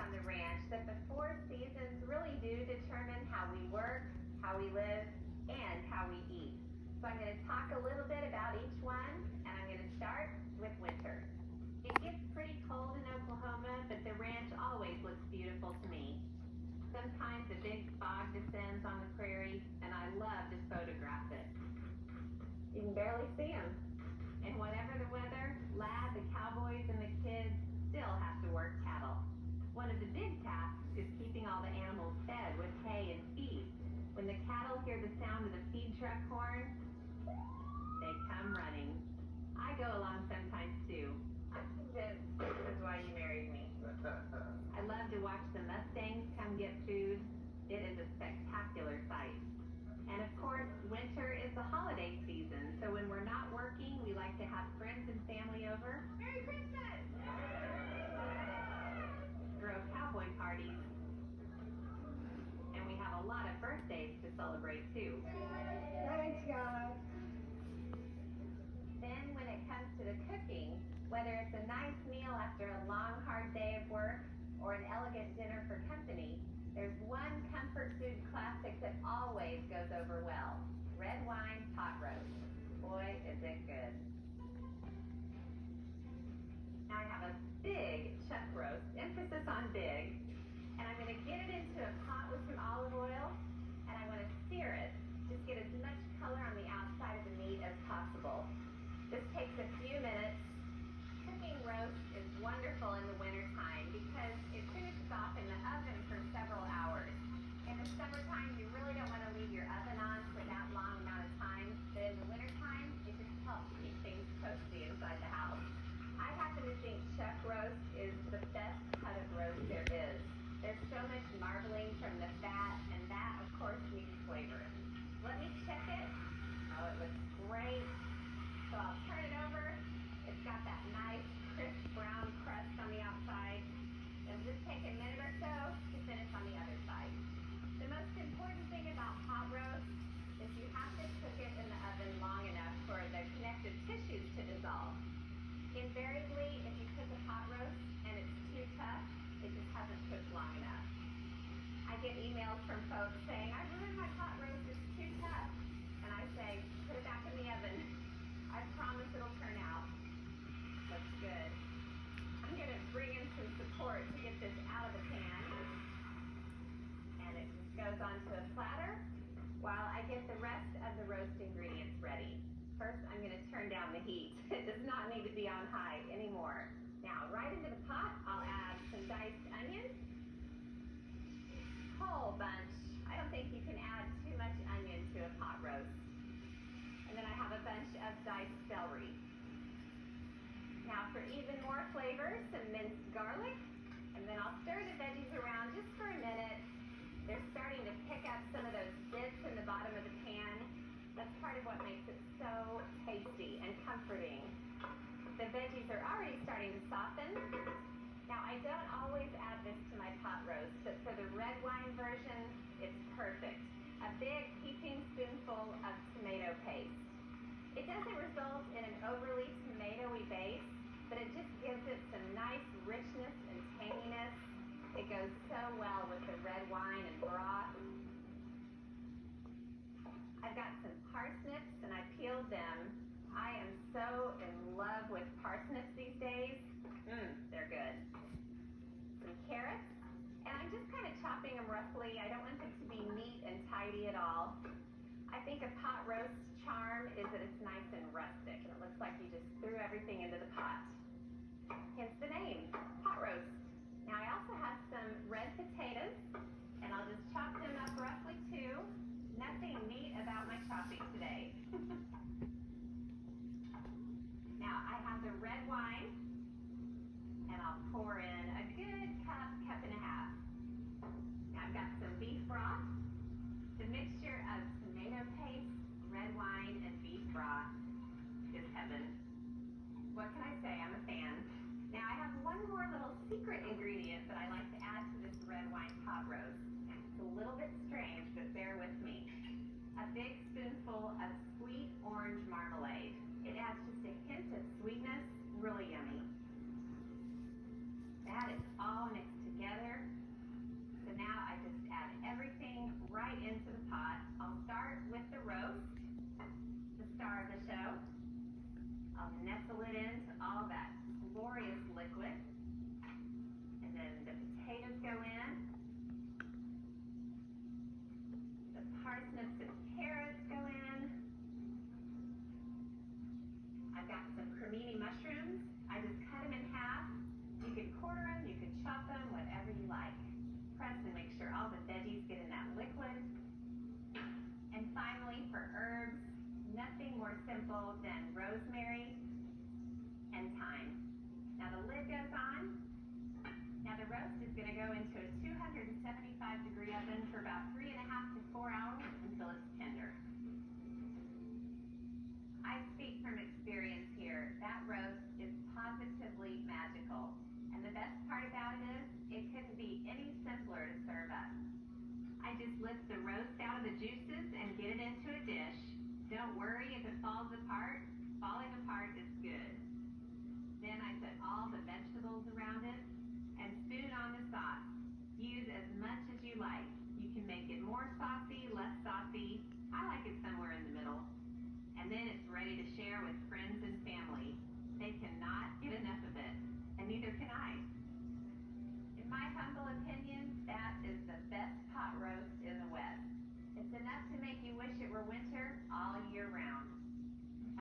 on the ranch that the 4 seasons really do determine how we work, how we live, and how we eat. So I'm going to talk a little bit about each one, and I'm going to start with winter. It gets pretty cold in Oklahoma, but the ranch always looks beautiful to me. Sometimes a big fog descends on the prairie, and I love to photograph it. You can barely see them. And whatever the weather, Lad, the cowboys, and the kids still have to work cattle. One of the big tasks is keeping all the animals fed with hay and feed. When the cattle hear the sound of the feed truck horn, they come running. I go along sometimes too. I'm convinced this is why you married me. I love to watch the Mustangs come get food. It is a spectacular sight. And of course, winter is the holiday season, so when we're not working, we like to have friends and family over. Merry Christmas! Throw cowboy parties. And we have a lot of birthdays to celebrate too. Thanks, guys. Then when it comes to the cooking, whether it's a nice meal after a long, hard day of work or an elegant dinner for company, there's one comfort food classic that always goes over well. Red wine pot roast. Boy, is it good. Now I have a big chuck roast, emphasis on big, and I'm going to get it into a pot with some olive oil, and I want to sear it. Just get as much color on the outside of the meat as possible. This takes a few minutes. Cooking roast is wonderful in the wintertime because it finishes off in the oven for several hours. In the summertime, you really don't want to leave your oven on for that long amount of time, but in the wintertime, it just helps keep things toasty inside the house. I happen to think chuck roast is the best cut of roast there is. There's so much marbling from the fat, and that, of course, needs flavor. Let me check it. Oh, it looks great. So I'll turn it over. It's got that nice, crisp brown crust on the outside. It'll just take a minute or so to finish on the other side. The most important thing about pot roast is you have to cook it in the oven long enough for the connective tissues to dissolve. Invariably, if you cook a pot roast and it's too tough, it just hasn't cooked long enough. I get emails from folks saying, I ruined my pot roast, it's too tough. And I say, put it back in the oven. I promise it'll turn out. Looks good. I'm going to bring in some support to get this out of the pan. And it just goes onto a platter while I get the rest of the roast ingredients ready. First, I'm going to turn down the heat. It does not need to be on high anymore. Now, right into the pot, I'll add some diced onions. Whole bunch. I don't think you can add too much onion to a pot roast. And then I have a bunch of diced celery. Now for even more flavor, some minced garlic, and then I'll stir the veggies around just for a minute. They're starting to pick up some of those bits in the bottom of the pan. That's part of what makes it so tasty and comforting. The veggies are already starting to soften. Now I don't always add this to my pot roast, but for the red wine version, it's perfect. A big heaping spoonful of tomato paste. It doesn't result in an overly tomatoey base, but it just gives it some nice richness and tanginess. It goes so well with the red wine and broth. I've got some parsnips and I peeled them. I am so in love with parsnips these days. They're good. Some carrots, and I'm just kind of chopping them roughly. I don't want them to be neat and tidy at all. I think a pot roast charm is that it's nice and rustic, and it looks like you just threw everything into the pot. Hence the name, pot roast. Now I also have some red potatoes, and I'll just chop them up roughly too. Nothing neat about my chopping today. Now I have the red wine, and I'll pour in a good cup and a half. Now I've got some beef broth. The mixture of tomato paste, red wine, and beef broth is heaven. What can I say? I'm a fan. Now I have one more little secret ingredient that I like to add to this red wine pot roast. It's a little bit strange, but bear with me. A big spoonful of sweet orange marmalade. It adds just a hint of sweetness, really yummy. That is all mixed together. go into a 275-degree oven for about 3.5 to 4 hours until it's tender. I speak from experience here. That roast is positively magical. And the best part about it is, it couldn't be any simpler to serve up. I just lift the roast out of the juices and get it into a dish. Don't worry if it falls apart. Falling apart is good. Then I put all the vegetables around it and spoon on the sauce. Use as much as you like. You can make it more saucy, less saucy. I like it somewhere in the middle. And then it's ready to share with friends and family. They cannot get enough of it, and neither can I. In my humble opinion, that is the best pot roast in the West. It's enough to make you wish it were winter all year round.